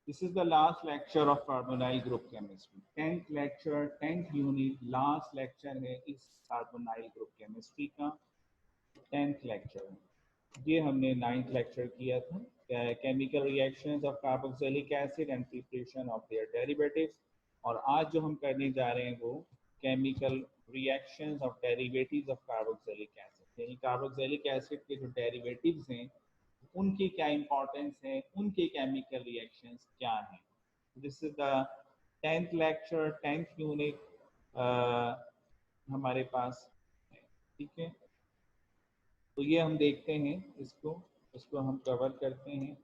This is the last lecture of carbonyl group chemistry. 10th lecture, 10th unit, last lecture है इस carbonyl group chemistry का 10th lecture. ये हमने 9th lecture किया था chemical reactions of carboxylic acid and preparation of their derivatives. और आज जो हम करने जा रहे हैं वो chemical reactions of derivatives of carboxylic acid. यानी carboxylic acid के जो derivatives हैं उनकी क्या इंपॉर्टेंस है, उनके केमिकल रिएक्शंस क्या हैं. This is the 10th lecture, 10th unit हमारे पास है. ठीक है, तो ये हम देखते हैं, इसको हम कवर करते हैं.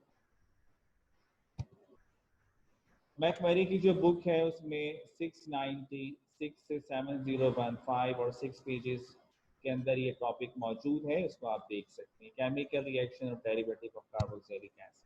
मैकमरी की जो बुक है उसमें 696 से 7015 और 6 पेजेस के अंदर ये टॉपिक मौजूद है, उसको आप देख सकते हैं. Chemical reaction of derivative of carboxylic acid.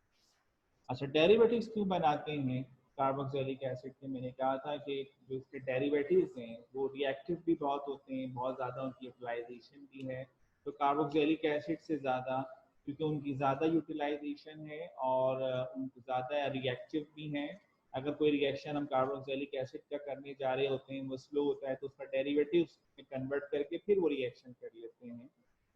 अच्छा, डेरिवेटिव्स क्यों बनाते हैं कार्बोक्सिलिक एसिड के? मैंने कहा था कि जो इसके डेरिवेटिव्स हैं वो रिएक्टिव भी बहुत होते हैं, बहुत ज़्यादा उनकी यूटिलाइजेशन भी है. तो कार्बोक्सिलिक एसिड से ज़्यादा, क्योंकि उनकी ज़्यादा यूटिलाइजेशन है और उनको ज़्यादा रिएक्टिव भी हैं. अगर कोई रिएक्शन हम कार्बोक्सिलिक एसिड का करने जा रहे होते हैं, वो स्लो होता है, तो उसका डेरिवेटिव्स में कन्वर्ट करके फिर वो रिएक्शन कर लेते हैं,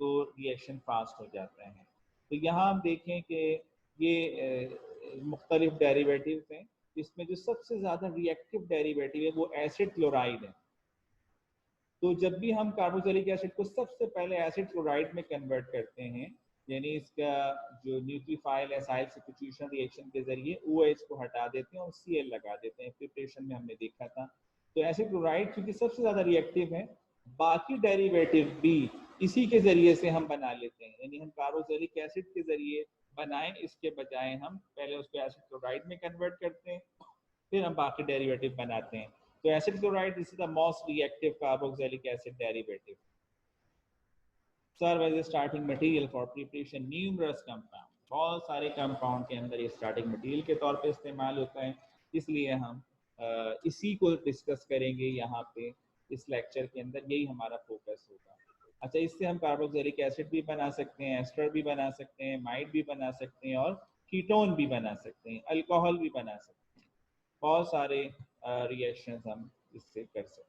तो रिएक्शन फास्ट हो जाता है. तो यहाँ हम देखें कि ये मुख्तलिफ डेरिवेटिव्स हैं. इसमें जो सबसे ज़्यादा रिएक्टिव डेरिवेटिव है वो एसिड क्लोराइड है. तो जब भी हम कार्बोक्सिलिक एसिड को सबसे पहले एसिड क्लोराइड में कन्वर्ट करते हैं, यानी इसका जो न्यूक्लियोफाइल एसाइल सब्स्टिट्यूशन रिएक्शन के जरिए OH को हटा देते हैं और Cl लगा देते हैं. प्रिपरेशन में हमने देखा था. तो एसिड क्लोराइड क्योंकि सबसे ज़्यादा रिएक्टिव है, बाकी डेरिवेटिव भी इसी के जरिए से हम बना लेते हैं. यानी हम कार्बोक्सिलिक एसिड के जरिए बनाएं, इसके बजाय हम पहले उसको एसिड क्लोराइड में कन्वर्ट करते हैं, फिर हम बाकी डेरिवेटिव बनाते हैं. तो acid chloride this is the most reactive carboxylic acid derivative. Serve as a starting material for preparation numerous compound. बहुत सारे कंपाउंड के अंदर ये स्टार्टिंग मटेरियल के तौर पे इस्तेमाल होता है. इसलिए हम इसी को डिस्कस करेंगे यहाँ पे इस लेक्चर के अंदर, यही हमारा फोकस होगा. अच्छा, इससे हम कार्बोक्सिलिक एसिड भी बना सकते हैं, एस्टर भी बना सकते हैं, माइड भी बना सकते हैं और कीटोन भी बना सकते हैं, अल्कोहल भी बना सकते हैं. बहुत सारे रिएक्शंस हम इससे कर सकते हैं.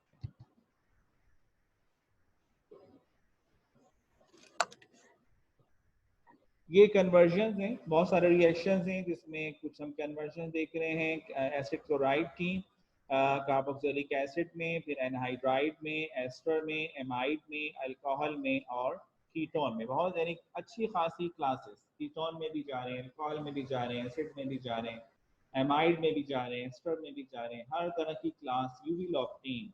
ये कन्वर्जन हैं, बहुत सारे रिएक्शंस हैं जिसमें कुछ हम कन्वर्जन देख रहे हैं. एसिड क्लोराइड की कार्बोक्सिलिक एसिड में, फिर एनहाइड्राइड में, एस्टर में, एमाइड में, अल्कोहल में और कीटोन में. बहुत यानी अच्छी खासी क्लासेस. कीटोन में भी जा रहे हैं, अल्कोहल में भी जा रहे हैं, एसिड में भी जा रहे हैं, एमाइड में भी जा रहे हैं, एस्टर में भी जा रहे हैं. हर तरह की class you will obtain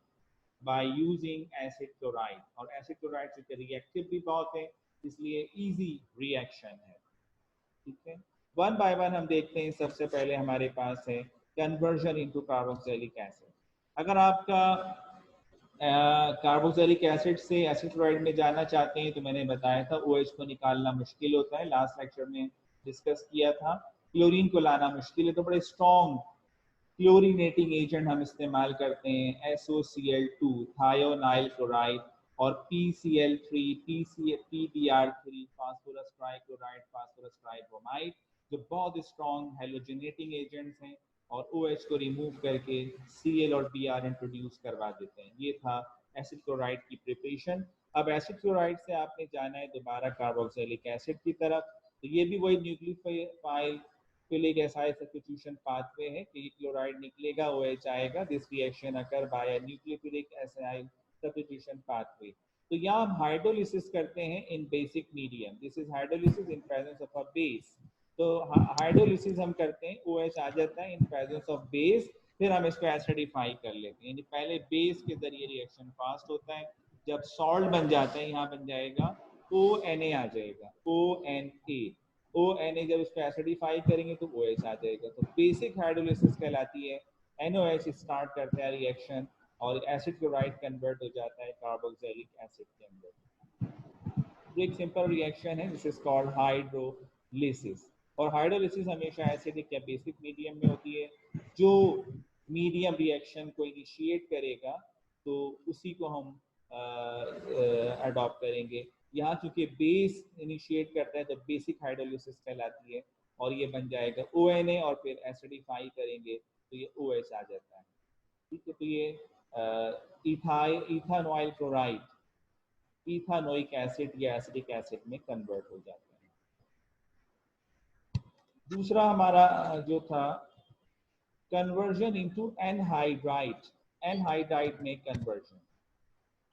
by using acid chloride. और एसिड क्लोराइड से रिएक्टिव भी बहुत है, इसलिए इजी रिएक्शन है. ठीक है, वन बाय वन हम देखते हैं. सबसे पहले हमारे पास है कन्वर्जन इनटू कार्बोक्सिलिक एसिड. अगर आपका कार्बोक्सिलिक एसिड से एसिड क्लोराइड में जाना चाहते हैं तो मैंने बताया था OH को निकालना मुश्किल होता है, लास्ट लेक्चर में डिस्कस किया था. क्लोरीन को लाना मुश्किल है, तो बड़े स्ट्रॉन्ग क्लोरीनेटिंग एजेंट हम इस्तेमाल करते हैं. SOCl2 थायोनाइल क्लोराइड और PCl3 PBr3 phosphorus trichloride, phosphorus tribromide, जो बहुत स्ट्रॉन्ग हेलोजेनेटिंग एजेंट्स हैं और OH को रिमूव करके Cl और Br इंट्रोड्यूस करवा देते हैं. ये था एसिड क्लोराइड की प्रिपरेशन. अब एसिड क्लोराइड से आपने जाना है दोबारा कार्बोक्सिलिक एसिड की तरफ. तो ये भी वही nucleophile chloric acid substitution pathway है कि क्लोराइड निकलेगा, OH आएगा. This reaction occur by nucleophilic acid substitution pathway. तो यहाँ हम हाइड्रोलिसिस करते हैं in basic medium. This is hydrolysis in presence of a base. तो हाइड्रोलिसिस हम करते हैं, OH आ जाता है इन प्रेजेंस ऑफ बेस, फिर हम इसको एसिडिफाई कर लेते हैं. यानी पहले बेस के जरिए रिएक्शन फास्ट होता है, जब सॉल्ट बन जाता है यहाँ बन जाएगा ONA आ जाएगा, ONA जब इसको एसिडिफाई करेंगे तो OH आ जाएगा. तो बेसिक हाइड्रोलिसिस कहलाती है. NOH स्टार्ट करता है रिएक्शन और एसिड क्लोराइड कन्वर्ट हो जाता है कार्बोक्सिलिक एसिड के अंदर. तो एक सिंपल रिएक्शन है, दिस इज कॉल्ड हाइड्रोलिसिस. और हाइड्रोलिसिस हमेशा एसिडिक या बेसिक मीडियम में होती है. जो मीडियम रिएक्शन को इनिशिएट करेगा तो उसी को हम अडॉप्ट करेंगे. यहाँ चूंकि बेस इनिशिएट करता है तो बेसिक हाइड्रोलिसिस कहलाती है. और ये बन जाएगा ONA और फिर एसिडिफाई करेंगे तो ये OH आ जाता है। ठीक है, तो ये इथानॉइल क्लोराइड इथानोइक एसिड या एसिडिक एसिड में कन्वर्ट हो जाता है। दूसरा हमारा जो था कन्वर्जन इनटू एनहाइड्राइड, एनहाइड्राइड में कन्वर्जन।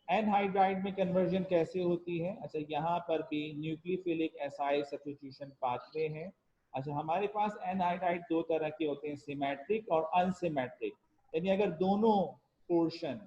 एनहाइड्राइड में कन्वर्जन कैसे होती है? अच्छा, यहाँ पर भी न्यूक्लियोफिलिक एसाइल सब्स्टिट्यूशन पाथवे है। अच्छा, हमारे पास एनहाइड्राइड दो तरह के होते हैं, सिमेट्रिक और अनसिमेट्रिक। यानी अगर दोनों पोर्शन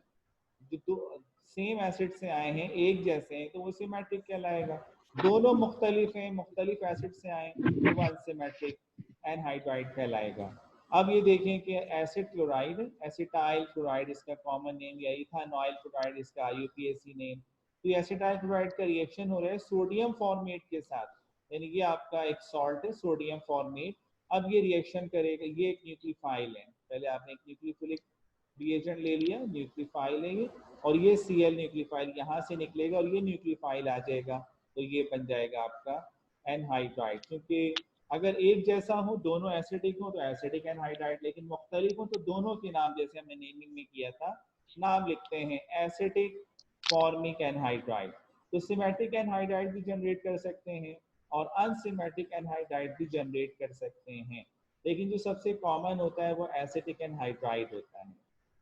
जो सेम एसिड से आए हैं, एक जैसे हैं, तो वो सिमेट्रिक कहलाएगा। दोनों मुख्तलिफ हैं, मुख्तलिफ एसिड से आए तो वो अनसिमेट्रिक एनहाइड्राइड कहलाएगा। अब ये देखें कि एसिड क्लोराइड, एसिटाइल क्लोराइड इसका कॉमन नेम, या इथानॉइल क्लोराइड इसका IUPAC नेम। तो एसिटाइल क्लोराइड का रिएक्शन हो रहा है सोडियम फॉर्मेट के साथ, यानी ये आपका एक सॉल्ट है सोडियम फॉर्मेट। अब ये रिएक्शन करेगा, ये एक न्यूक्लियोफाइल है, पहले आपने एक न्यूक्लियोफिलिक रिएजेंट ले लिया, न्यूक्लियोफाइल है ये, और ये Cl न्यूक्लियोफाइल यहाँ से निकलेगा और ये न्यूक्लियोफाइल आ जाएगा, तो ये बन जाएगा आपका एनहाइड्राइड। क्योंकि अगर एक जैसा हो, दोनों एसिडिक हो तो एसिडिक एनहाइड्राइड, लेकिन मुख्तलिफ हो तो दोनों के नाम जैसे हमने नेमिंग में किया था नाम लिखते हैं एसिडिक फॉर्मिक एनहाइड्राइड। तो सिमेट्रिक एनहाइड्राइड भी जनरेट कर सकते हैं और अनसिमेट्रिक एनहाइड्राइड भी जनरेट कर सकते हैं, लेकिन जो सबसे कॉमन होता है वो एसिटिक एनहाइड्राइड होता है।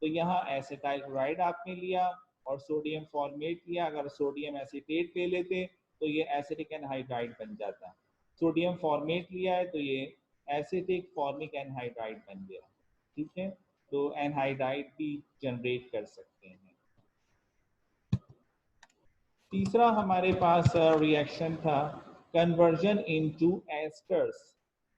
तो यहाँ एसिटाइल क्लोराइड आपने लिया और सोडियम फॉर्मेट लिया, अगर सोडियम एसिटेट ले लेते तो ये एसिटिक एनहाइड्राइड बन जाता। सोडियम फॉर्मेट लिया है तो ये एसिटिक फॉर्मिक एनहाइड्राइड बन गया। ठीक है, तो एनहाइड्राइड भी जनरेट कर सकते हैं। तीसरा हमारे पास रिएक्शन था कन्वर्जन इनटू एस्टर्स।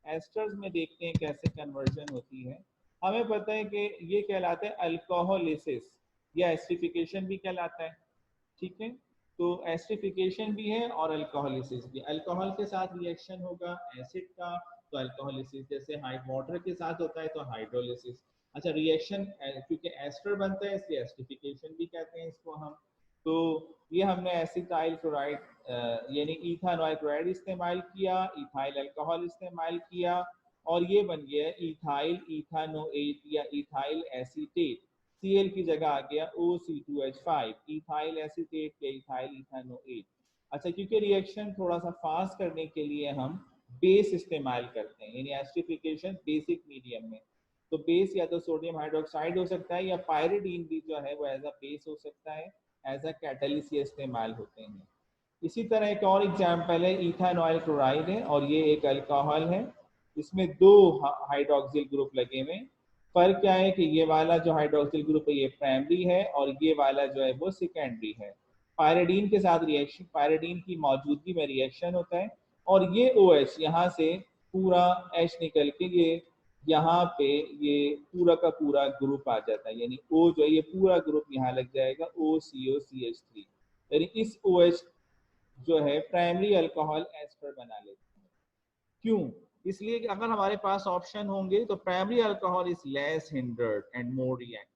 एस्टर्स में देखते हैं कैसे कन्वर्जन होती है। हमें पता है कि ये कहलाता है अल्कोहलिसिस या एस्टरिफिकेशन भी कहलाता है। ठीक है, तो एस्टरिफिकेशन भी है और अल्कोहलिसिस भी। अल्कोहल के साथ रिएक्शन होगा एसिड का तो अल्कोहलिसिस, जैसे वाटर के साथ होता है तो हाइड्रोलिसिस। अच्छा, रिएक्शन क्योंकि एस्टर बनता है इसलिए एस्टरिफिकेशन भी कहते हैं इसको हम। तो ये हमने एसिटाइल क्लोराइड यानी इथानॉइल क्लोराइड इस्तेमाल किया, इथाइल अल्कोहल इस्तेमाल किया और ये बन गया इथाइल इथानोएट या इथाइल एसीटेट। Cl की जगह आ गया OC2H5, इथाइल एसीटेट या इथाइल इथानोएट। अच्छा, क्योंकि रिएक्शन थोड़ा सा फास्ट करने के लिए हम बेस इस्तेमाल करते हैं, यानी एस्टरिफिकेशन बेसिक मीडियम में। तो बेस या तो सोडियम हाइड्रोक्साइड हो सकता है या पायरिडीन भी जो है वो एज अ बेस हो सकता है, एज अ कैटलिस्ट ये इस्तेमाल होते हैं। इसी तरह एक और एग्जाम्पल है इथानॉइल क्लोराइड है और ये एक अल्कोहल है, इसमें दो हाइड्रोक्सिल ग्रुप लगे हुए। फर्क क्या है कि ये वाला जो हाइड्रोक्सिल ग्रुप है ये प्राइमरी है और ये वाला जो है वो सेकेंडरी है। पायरिडीन के साथ रिएक्शन, पायरिडीन की मौजूदगी में रिएक्शन होता है और ये OH यहाँ से पूरा H निकल के ये यहाँ पे ये पूरा का पूरा ग्रुप आ जाता है, यानी O जो है ये पूरा ग्रुप यहाँ लग जाएगा OCOCH3, यानी इस OH जो है प्राइमरी अल्कोहल एस्टर बना लेते हैं। क्यों? इसलिए कि अगर हमारे पास ऑप्शन होंगे तो primary alcohol is less hindered and more react.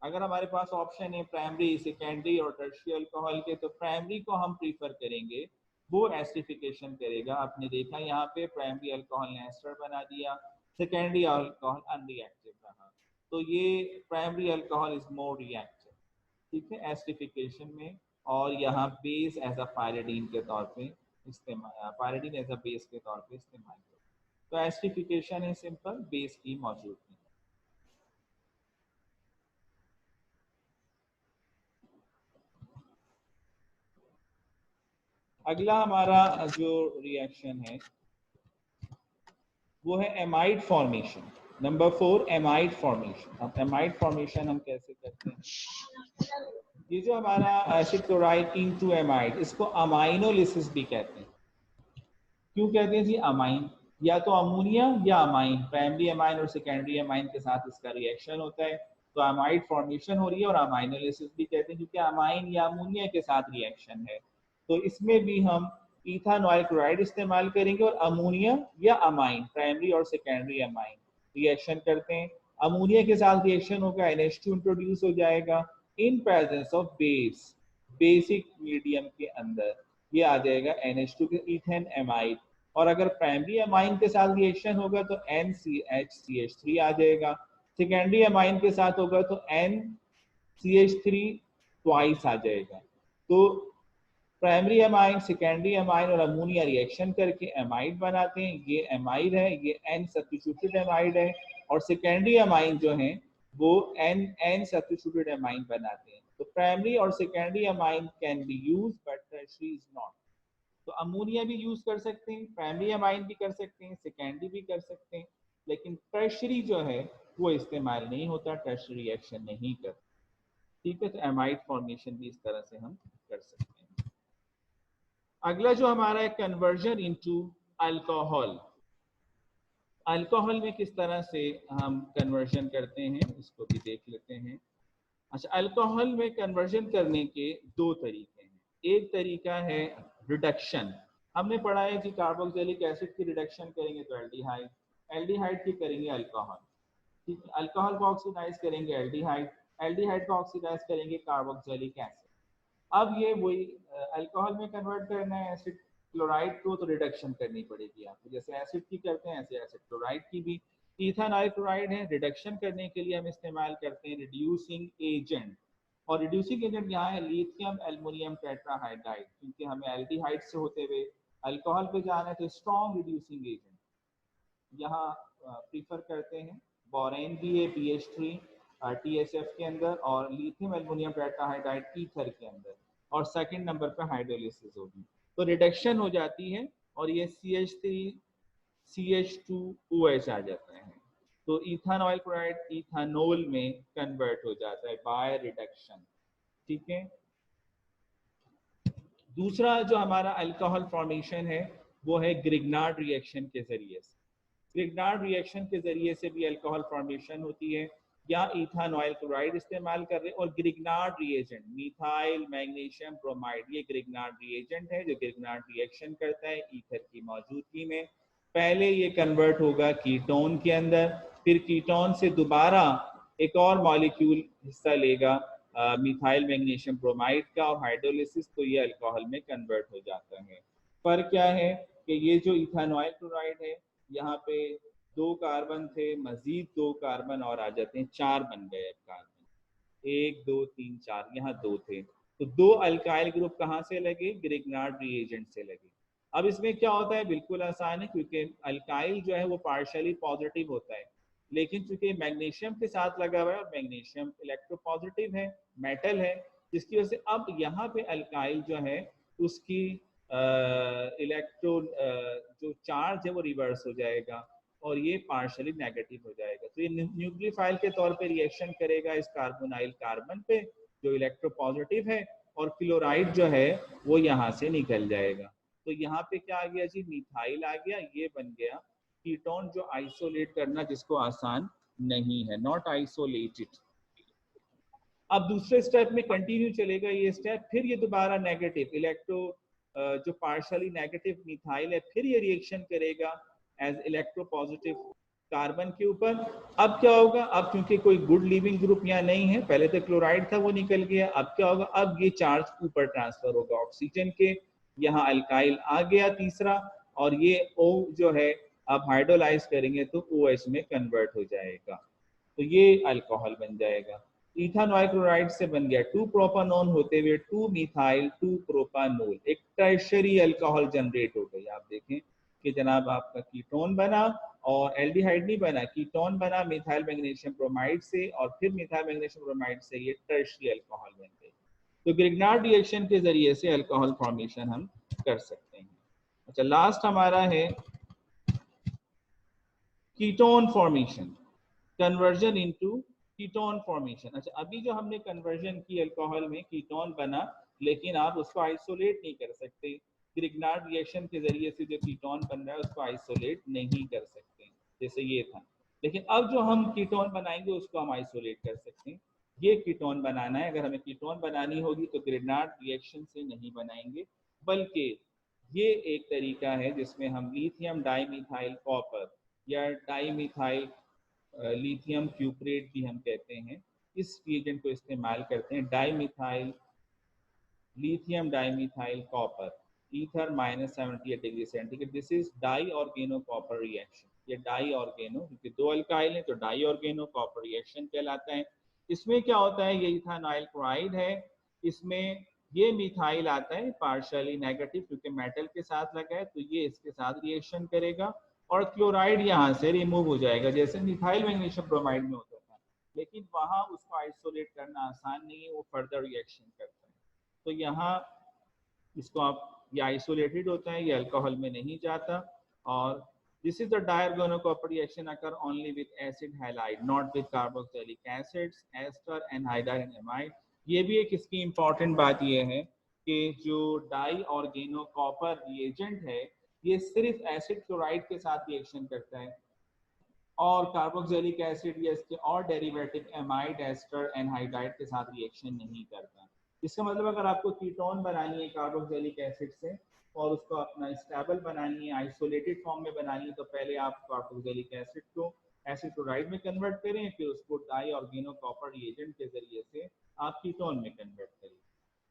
अगर हमारे पास ऑप्शन है प्राइमरी, सेकेंडरी और टर्शियरी अल्कोहल के, तो प्राइमरी को हम प्रीफर करेंगे, वो एस्टरिफिकेशन करेगा। आपने देखा यहाँ पे प्राइमरी अल्कोहल ने एस्टर बना दिया, सेकेंडरी अल्कोहल अनरिएक्टिव रहा, तो ये primary alcohol is more reactive. ठीक है, एस्टरिफिकेशन में। और यहाँ बेस एज अ पायरिडीन के तौर पे इस्तेमाल, पायरिडीन एज अ बेस के तौर पे इस्तेमाल करते हैं। तो एस्टरिफिकेशन है सिंपल बेस की मौजूदगी। अगला हमारा जो रिएक्शन है वो है amide formation. Number 4 amide formation. अब एमाइड फॉर्मेशन हम कैसे करते हैं? ये जो हमारा एसिड क्लोराइड इनटू एमाइड, इसको अमाइनोलिसिस भी कहते हैं। क्यों कहते हैं जी अमाइन? या तो अमोनिया या अमाइन, प्राइमरी अमाइन और सेकेंडरी अमाइन के साथ इसका रिएक्शन होता है, तो अमाइड फॉर्मेशन हो रही है। और अमाइनोलिसिस भी कहते हैं क्योंकि अमाइन या अमोनिया के साथ रिएक्शन है। तो इसमें भी हम इथानॉइल क्लोराइड इस्तेमाल करेंगे और अमोनिया या अमाइन, प्राइमरी और सेकेंडरी अमाइन रिएक्शन करते हैं। अमोनिया के साथ रिएक्शन होगा, NH2 इंट्रोड्यूस हो जाएगा इन प्रेजेंस ऑफ बेसिक मीडियम के अंदर, ये आ जाएगा NH2 के इथेन एमाइड। और अगर प्राइमरी अमाइन के साथ रिएक्शन होगा तो NCHCH3 आ जाएगा, सेकेंडरी अमाइन के साथ होगा तो NCH3 ट्वाइस आ जाएगा। तो प्राइमरी अमाइन, सेकेंडरी अमाइन और अमोनिया रिएक्शन करके एमाइड बनाते हैं, ये एमाइड है, ये N सब्स्टिट्यूटेड एमाइड है, और सेकेंडरी अमाइन जो है वो N सब्स्टिट्यूटेड एमाइन बनाते हैं। तो प्राइमरी और secondary amine can be use but tertiary is not. तो अमोनिया भी यूज कर सकते हैं, प्राइमरी अमाइन भी कर सकते हैं, सेकेंडरी भी कर सकते हैं, लेकिन टर्शियरी जो है वो इस्तेमाल नहीं होता, टर्शियरी रिएक्शन नहीं करता। ठीक है, तो एमाइड फॉर्मेशन भी इस तरह से हम कर सकते हैं। अगला जो हमारा है कन्वर्जन इनटू अल्कोहल। अल्कोहल में किस तरह से हम कन्वर्जन करते हैं इसको भी देख लेते हैं। अच्छा, अल्कोहल में कन्वर्जन करने के दो तरीके हैं। एक तरीका है रिडक्शन। हमने पढ़ा है कि कार्बोक्सिलिक एसिड की रिडक्शन करेंगे तो एल्डिहाइड, एल्डिहाइड की करेंगे अल्कोहल, ठीक है, अल्कोहल को ऑक्सीडाइज करेंगे एल्डिहाइड, एल्डिहाइड को ऑक्सीडाइज करेंगे कार्बोक्सिलिक एसिड। अब ये वही अल्कोहल में कन्वर्ट करना है एसिड क्लोराइड को, तो रिडक्शन करनी पड़ेगी आपको, जैसे एसिड की करते हैं ऐसे एसिड क्लोराइड की भी। इथानॉल क्लोराइड है, रिडक्शन करने के लिए हम इस्तेमाल करते हैं रिड्यूसिंग एजेंट, और रिड्यूसिंग एजेंट यहाँ है लिथियम एल्युमिनियम टेट्राहाइड्राइड, क्योंकि हमें एल्डिहाइड से होते हुए अल्कोहल पे जाना है तो स्ट्रॉन्ग रिड्यूसिंग एजेंट यहाँ प्रीफर करते हैं। बोरेन भी है BH3 TSF के अंदर, और लिथियम एल्युमिनियम टेट्राहाइड्राइड ईथर के अंदर, और सेकंड नंबर पर हाइड्रोलिसिस होगी तो रिडक्शन हो जाती है, और ये CH3CH2OH आ जाता है, तो इथानॉल क्लोराइड इथानोल में कन्वर्ट हो जाता है बाय रिडक्शन। ठीक है, दूसरा जो हमारा अल्कोहल फॉर्मेशन है वो है ग्रिग्नार्ड रिएक्शन के जरिए से। ग्रिग्नार्ड रिएक्शन के जरिए से भी अल्कोहल फॉर्मेशन होती है, या इथानॉल क्लोराइड इस्तेमाल कर रहे हैं, और Grignard reagent methyl magnesium bromide, ये ग्रिग्नार्ड रिएजेंट है जो ग्रिग्नार्ड रिएक्शन करता है ईथर की मौजूदगी में। पहले ये कन्वर्ट होगा कीटोन के अंदर, फिर कीटोन से दोबारा एक और मॉलिक्यूल हिस्सा लेगा मिथाइल मैग्नीशियम ब्रोमाइड का, और हाइड्रोलिसिस, तो ये अल्कोहल में कन्वर्ट हो जाता है। पर क्या है कि ये जो इथानॉल क्लोराइड है यहाँ पे 2 कार्बन थे, मजीद 2 कार्बन और आ जाते हैं, 4 बन गए अब कार्बन, 1 2 3 4, यहाँ 2 थे, तो 2 अल्काइल ग्रुप कहाँ से लगे, ग्रिग्नार्ड रिएजेंट से लगे। अब इसमें क्या होता है, बिल्कुल आसान है, क्योंकि अल्काइल जो है वो पार्शियली पॉजिटिव होता है, लेकिन चूंकि मैग्नीशियम के साथ लगा हुआ है और मैग्नीशियम इलेक्ट्रोपॉजिटिव है, मेटल है, जिसकी वजह से अब यहाँ पे अल्काइल जो है उसकी इलेक्ट्रॉन जो चार्ज है वो रिवर्स हो जाएगा और ये पार्शियली नेगेटिव हो जाएगा। तो ये न्यूक्लियोफाइल के तौर पे रिएक्शन करेगा इस कार्बोनाइल कार्बन पे जो इलेक्ट्रोपॉजिटिव है, और क्लोराइड जो है वो यहाँ से निकल जाएगा। तो यहाँ पे क्या आ गया जी, मिथाइल आ गया, ये बन गया कीटोन जो आइसोलेट करना जिसको आसान नहीं है, नॉट आइसोलेटेड। अब दूसरे स्टेप में कंटिन्यू चलेगा ये स्टेप, फिर ये दोबारा नेगेटिव इलेक्ट्रो जो पार्शियली नेगेटिव मिथाइल है फिर ये रिएक्शन करेगा एज इलेक्ट्रोपॉजिटिव कार्बन के ऊपर। अब क्या होगा, अब क्योंकि कोई गुड लिविंग ग्रुप यहाँ नहीं है, पहले तो क्लोराइड था वो निकल गया, अब क्या होगा, अब ये चार्ज ऊपर ट्रांसफर होगा ऑक्सीजन के, यहाँ अल्काइल आ गया तीसरा, और ये O जो है अब हाइड्रोलाइज करेंगे तो OH में कन्वर्ट हो जाएगा, तो ये अल्कोहल बन जाएगा। इथानॉल क्लोराइड से बन गया 2 प्रोपानोन होते हुए 2 मिथाइल 2 प्रोपानोल, एक टर्शियरी अल्कोहल जनरेट हो गई। आप देखें कि जनाब आपका कीटोन बना और एल्डिहाइड नहीं बना, कीटोन बना मिथाइल मैग्नीशियम ब्रोमाइड से, और फिर मिथाइल मैग्नीशियम ब्रोमाइड से ये टर्शियरी अल्कोहल बन गई। तो ग्रिग्नार्ड रिएक्शन के जरिए से अल्कोहल फॉर्मेशन हम कर सकते हैं। अच्छा, लास्ट हमारा है ketone formation, conversion into ketone formation. अच्छा, अभी जो हमने कन्वर्जन की अल्कोहल में कीटोन बना, लेकिन आप उसको आइसोलेट नहीं कर सकते, ग्रिग्नार्ड रिएक्शन के जरिए से जो कीटोन बन रहा है उसको आइसोलेट नहीं कर सकते, जैसे ये था। लेकिन अब जो हम कीटोन बनाएंगे उसको हम आइसोलेट कर सकते हैं। ये कीटोन बनाना है, अगर हमें कीटोन बनानी होगी तो ग्रिग्नार्ड रिएक्शन से नहीं बनाएंगे, बल्कि ये एक तरीका है जिसमें हम लिथियम डाइमिथाइल कॉपर या डाइमिथाइल लिथियम क्यूप्रेट भी हम कहते हैं, इस रिएजेंट को इस्तेमाल करते हैं, dimethyl lithium dimethyl copper, ether -78 degree centigrade. This is di organo copper reaction. ये डाई ऑर्गेनो, क्योंकि दो अल्काइल है तो डाई ऑर्गेनो कॉपर रिएक्शन कहलाता है। इसमें क्या होता है, ये इथानॉइल क्लोराइड है, इसमें ये मिथाइल आता है पार्शियली नेगेटिव, क्योंकि मेटल के साथ लगा है तो ये इसके साथ रिएक्शन करेगा और क्लोराइड यहाँ से रिमूव हो जाएगा, जैसे मिथाइल मैग्नीशियम ब्रोमाइड में होता था। लेकिन वहाँ उसको आइसोलेट करना आसान नहीं है, वो फर्दर रिएक्शन करता है। तो यहाँ इसको आप, ये आइसोलेटेड होता है, ये अल्कोहल में नहीं जाता। और this is the diorgano copper reaction occur only with acid halide, not with carboxylic acids, ester anhydride and amide. ये भी एक इसकी इंपॉर्टेंट बात ये है कि जो डाई ऑर्गेनो कॉपर रिएजेंट है ये सिर्फ एसिड क्लोराइड के साथ रिएक्शन करता है और कार्बोक्सिलिक एसिड या इसके और डेरिवेटिव एमाइड, एस्टर एनहाइड्राइड के साथ रिएक्शन नहीं करता। इसका मतलब अगर आपको कीटोन बनानी है कार्बोक्सिलिक एसिड से और उसको अपना स्टेबल बनानी है, आइसोलेटेड फॉर्म में बनानी है, तो पहले आप कार्बोक्सिलिक एसिड को एसिड क्लोराइड में कन्वर्ट करें, फिर उसको डाई ऑर्गेनो कॉपर रिएजेंट के जरिए से आप कीटोन में कन्वर्ट करें।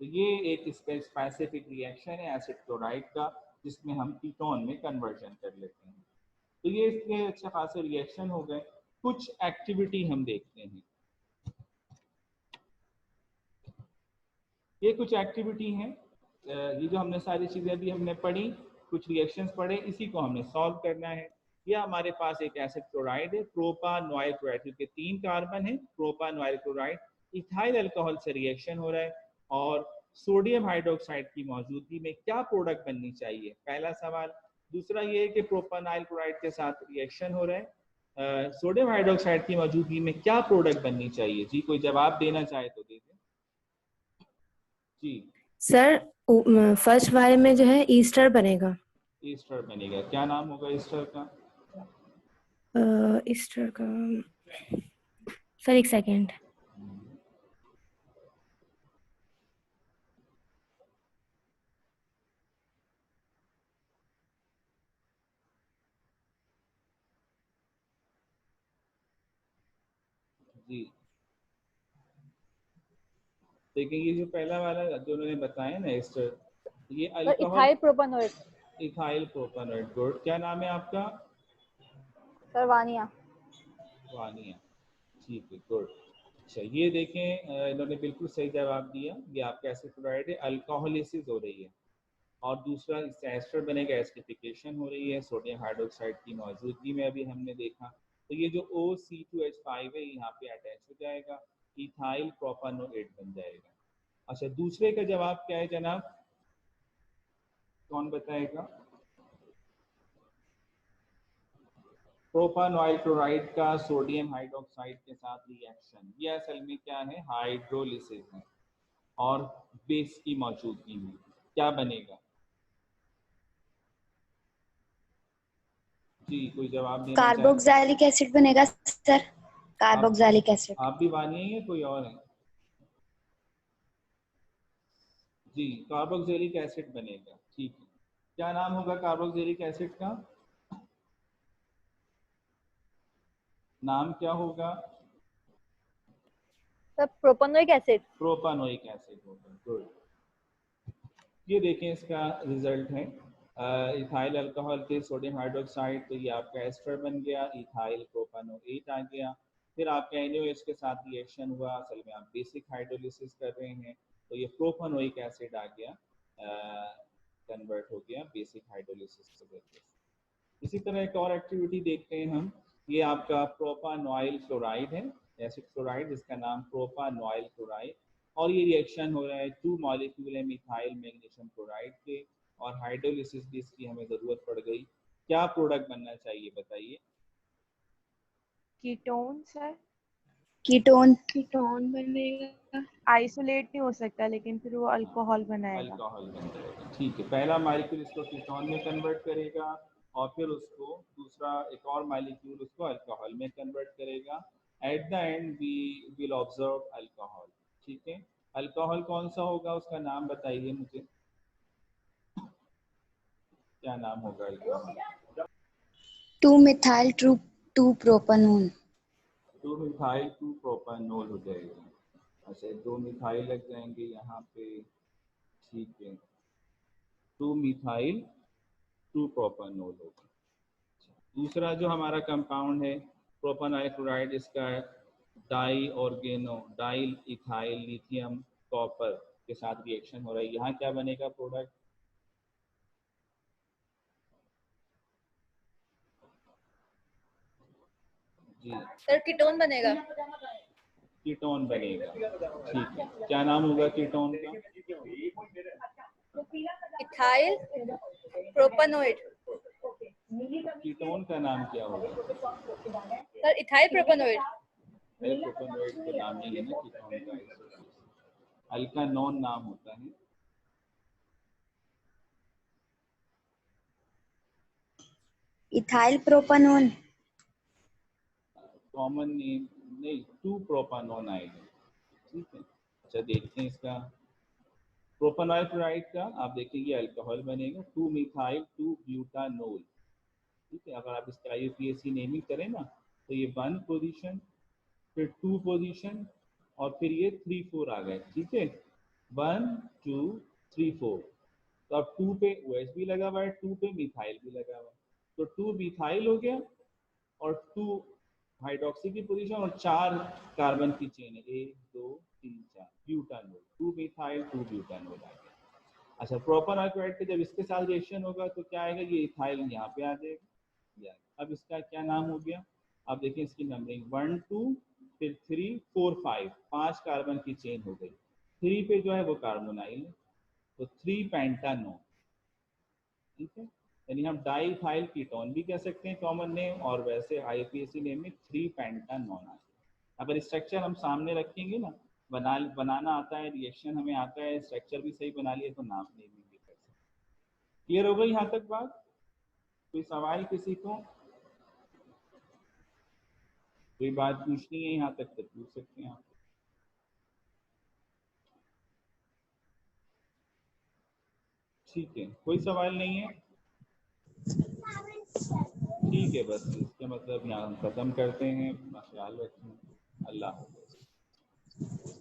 तो ये एक इसका स्पेसिफिक रिएक्शन है एसिड क्लोराइड का, जिसमें हम कीटोन में कन्वर्जन कर लेते हैं। तो ये इसके अच्छे खासे रिएक्शन हो गए। कुछ एक्टिविटी हम देखते हैं, ये कुछ एक्टिविटी हैं। ये जो हमने सारी चीजें भी हमने पढ़ी, कुछ रिएक्शंस पढ़े, इसी को हमने सॉल्व करना है। या हमारे पास एक एसिड क्लोराइड है, प्रोपानॉइल क्लोराइड, क्योंकि 3 कार्बन है, प्रोपानॉइल क्लोराइड इथाइल अल्कोहल से रिएक्शन हो रहा है और सोडियम हाइड्रोक्साइड की मौजूदगी में क्या प्रोडक्ट बननी चाहिए, पहला सवाल। दूसरा ये है कि प्रोपानॉइल क्लोराइड के साथ रिएक्शन हो रहा है, सोडियम हाइड्रोक्साइड की मौजूदगी में क्या प्रोडक्ट बननी चाहिए। जी कोई जवाब देना चाहे तो दे दें। जी सर फर्स्ट वाले में जो है ईस्टर बनेगा। ईस्टर बनेगा, क्या नाम होगा ईस्टर का? ईस्टर का सर एक सेकेंड। जी देखिए, ये जो पहला वाला जो उन्होंने बताया ना ईस्टर, ये alcohol, ethyl propanoid. Ethyl propanoid. Good, क्या नाम है आपका? सर वानिया। वानिया, ठीक है, गुड। अच्छा ये देखें, इन्होंने बिल्कुल सही जवाब दिया। ये आपका एसिड क्लोराइड है, अल्कोहलिसिस हो रही है। और दूसरा इससे एस्टर बनेगा, एसिडिफिकेशन हो रही है सोडियम हाइड्रोक्साइड की मौजूदगी में, अभी हमने देखा। तो ये जो OC2H5 है यहाँ पे अटैच हो जाएगा, इथाइल प्रोपानोएट बन जाएगा। अच्छा दूसरे का जवाब क्या है जनाब, कौन बताएगा? प्रोपानॉइल क्लोराइड का सोडियम हाइड्रोक्साइड के साथ रिएक्शन, ये असल में क्या है, हाइड्रोलिसिस है। और बेस की मौजूदगी में क्या बनेगा? जी कोई जवाब देना चाहे? कार्बोक्सिलिक एसिड बनेगा सर, कार्बोक्सिलिक एसिड। आप भी मानिए या कोई और है? जी कार्बोक्सिलिक एसिड बनेगा, ठीक है। क्या नाम होगा कार्बोक्सिलिक एसिड का? नाम क्या होगा? Sir propanoic acid. Propanoic acid होगा, गुड। ये देखें इसका रिजल्ट है, इथाइल अल्कोहल के सोडियम हाइड्रोक्साइड, तो ये आपका एस्टर बन गया, इथाइल प्रोपानोएट आ गया। फिर आपका NaOH के साथ रिएक्शन हुआ, असल में आप बेसिक हाइड्रोलिसिस कर रहे हैं, तो ये प्रोपानोइक एसिड आ गया, कन्वर्ट हो गया बेसिक हाइड्रोलिसिस के जरिए। इसी तरह एक और एक्टिविटी देखते हैं हम, ये आपका प्रोपानॉइल क्लोराइड है, एसिड क्लोराइड, जिसका नाम प्रोपानॉइल क्लोराइड। और ये रिएक्शन हो रहा है, 2 मॉलिक्यूल है मिथाइल मैग्नीशियम क्लोराइड के, और हाइड्रोलिसिस भी इसकी हमें ज़रूरत पड़ गई। क्या प्रोडक्ट बनना चाहिए बताइए? Ketone sir. कीटोन। कीटोन बनेगा, आइसोलेट नहीं हो सकता लेकिन फिर वो अल्कोहल बनाएगा। अल्कोहल बन जाएगा, ठीक है। पहला मॉलिक्यूल इसको कीटोन में कन्वर्ट करेगा और फिर उसको दूसरा एक और मॉलिक्यूल उसको अल्कोहल में कन्वर्ट करेगा। At the end we will observe alcohol, ठीक है। अल्कोहल कौन सा होगा, उसका नाम बताइए मुझे, क्या नाम होगा alcohol? 2 methyl 2 propanone. 2 methyl 2 propanol हो जाएगा। अच्छा 2 मिथाइल लग जाएंगे यहाँ पे, ठीक है। 2 मिथाइल 2 प्रोपानोल होगा। दूसरा जो हमारा कंपाउंड है प्रोपानॉइल क्लोराइड, इसका डाई ऑर्गेनो डाइल इथाइल लिथियम कॉपर के साथ रिएक्शन हो रहा है। यहाँ क्या बनेगा प्रोडक्ट? जी सर कीटोन बनेगा। कीटोन बनेगा, ठीक है। क्या नाम होगा कीटोन का? Ethyl propanoid. कीटोन का नाम क्या होगा? Sir ethyl propanoid. प्रोपेनोइड का नाम नहीं है ना कीटोन का, हल्का नॉन नाम होता है। Ethyl propanone. कॉमन नेम नहीं, 2 प्रोपानोन आएगा, ठीक है। अच्छा देखते हैं इसका प्रोपानॉइल क्लोराइड का, आप देखेंगे अल्कोहल बनेगा 2 मिथाइल 2 ब्यूटानोल, ठीक है। अगर आप इसका IUPAC नेमिंग करें ना तो ये 1 पोजीशन, फिर 2 पोजीशन और फिर ये 3 4 आ गए, ठीक है। 1 2 3 4, तो अब 2 पे OH भी लगा हुआ है, 2 पे मिथाइल भी लगा हुआ है, तो 2 मिथाइल हो गया और 2 हाइड्रोक्सी की पोजीशन और 4 कार्बन की चेन है, 1 2 3 4 ब्यूटानोल, 2 मिथाइल 2 ब्यूटानोल आ गया। अच्छा प्रोपानॉइल क्लोराइड का जब इसके साथ रिएक्शन होगा तो क्या आएगा? ये इथाइल यहाँ पे आ जाएगा। अब इसका क्या नाम हो गया? आप देखिए इसकी नंबरिंग 1 2 फिर 3 4 5, 5 कार्बन की चेन हो गई। 3 पे जो है वो कार्बोनाइल है, तो 3 पेंटानोन, ठीक है। यानी हम डाइथाइल कीटोन भी कह सकते हैं कॉमन नेम, और वैसे IUPAC नेम में 3 पेंटानोन आ। अगर स्ट्रक्चर हम सामने रखेंगे ना, बनाना आता है, रिएक्शन हमें आता है, स्ट्रक्चर भी सही बना लिए तो नाम नेमिंग भी कर सकते हैं। क्लियर हो गई यहाँ तक बात? कोई सवाल किसी को? कोई बात पूछनी है यहाँ तक तो पूछ सकते हैं आप। ठीक है, कोई सवाल नहीं है? ठीक है, बस इसका मतलब यहाँ हम खत्म करते हैं। अपना ख्याल रखें। अल्लाह हाफ़िज़।